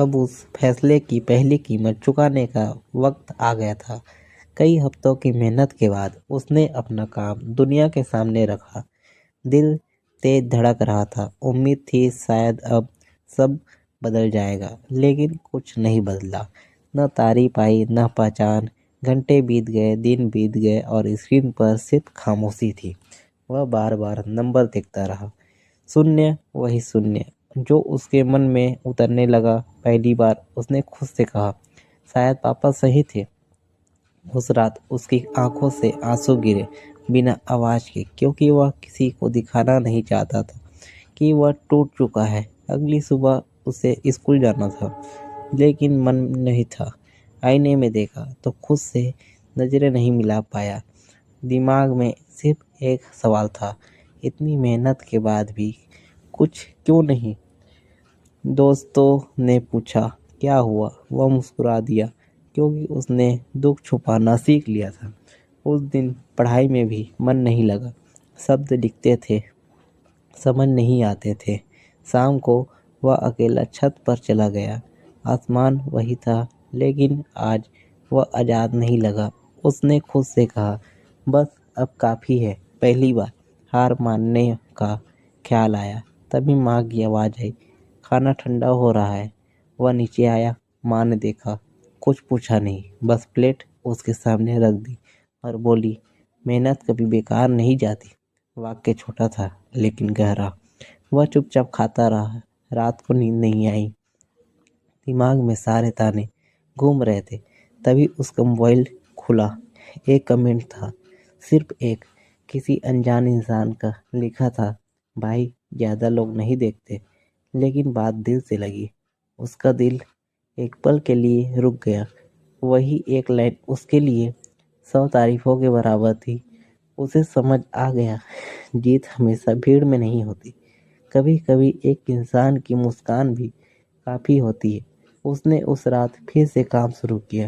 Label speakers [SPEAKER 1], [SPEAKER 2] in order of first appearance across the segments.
[SPEAKER 1] اب اس فیصلے کی پہلی قیمت چکانے کا وقت آ گیا تھا۔ کئی ہفتوں کی محنت کے بعد اس نے اپنا کام دنیا کے سامنے رکھا۔ دل تیز دھڑک رہا تھا، امید تھی شاید اب سب بدل جائے گا، لیکن کچھ نہیں بدلا۔ نہ تعریف آئی، نہ پہچان۔ گھنٹے بیت گئے، دن بیت گئے اور اسکرین پر صرف خاموشی تھی۔ وہ بار بار نمبر دیکھتا رہا، شونیہ، وہی شونیہ جو اس کے من میں اترنے لگا۔ پہلی بار اس نے خود سے کہا، شاید پاپا صحیح تھے۔ اس رات اس کی آنکھوں سے آنسو گرے، بنا آواز کے، کیونکہ وہ کسی کو دکھانا نہیں چاہتا تھا کہ وہ ٹوٹ چکا ہے۔ اگلی صبح اسے اسکول جانا تھا، لیکن من نہیں تھا۔ آئینے میں دیکھا تو خود سے نظریں نہیں ملا پایا۔ دماغ میں صرف ایک سوال تھا، اتنی محنت کے بعد بھی کچھ کیوں نہیں؟ دوستوں نے پوچھا کیا ہوا؟ وہ مسکرا دیا، کیونکہ اس نے دکھ چھپانا سیکھ لیا تھا۔ اس دن پڑھائی میں بھی من نہیں لگا۔ شبد لکھتے تھے، سمجھ نہیں آتے تھے۔ شام کو وہ اکیلا چھت پر چلا گیا۔ آسمان وہی تھا، لیکن آج وہ آزاد نہیں لگا۔ اس نے خود سے کہا، بس اب کافی ہے۔ پہلی بار ہار ماننے کا خیال آیا، تبھی ماں کی آواز آئی، کھانا ٹھنڈا ہو رہا ہے۔ وہ نیچے آیا، ماں نے دیکھا، کچھ پوچھا نہیں، بس پلیٹ اس کے سامنے رکھ دی اور بولی، محنت کبھی بیکار نہیں جاتی۔ واقعہ چھوٹا تھا لیکن گہرا۔ وہ چپ چاپ کھاتا رہا۔ رات کو نیند نہیں آئی۔ دماغ میں سارے تانے گھوم رہے تھے۔ تبھی اس کا موبائل کھلا۔ ایک کمنٹ تھا، صرف ایک، کسی انجان انسان کا۔ لکھا تھا، بھائی زیادہ لوگ نہیں دیکھتے، لیکن بات دل سے لگی۔ اس کا دل ایک پل کے لیے رک گیا۔ وہی ایک لائن اس کے لیے 100 تعریفوں کے برابر تھی۔ اسے سمجھ آ گیا، جیت ہمیشہ بھیڑ میں نہیں ہوتی، کبھی کبھی ایک انسان کی مسکان بھی کافی ہوتی ہے۔ اس نے اس رات پھر سے کام شروع کیا۔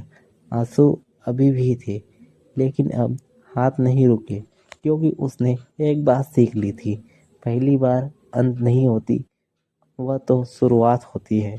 [SPEAKER 1] آنسو ابھی بھی تھے، لیکن اب ہاتھ نہیں رکے، کیونکہ اس نے ایک بات سیکھ لی تھی، پہلی بار انت نہیں ہوتی، وہ تو شروعات ہوتی ہے۔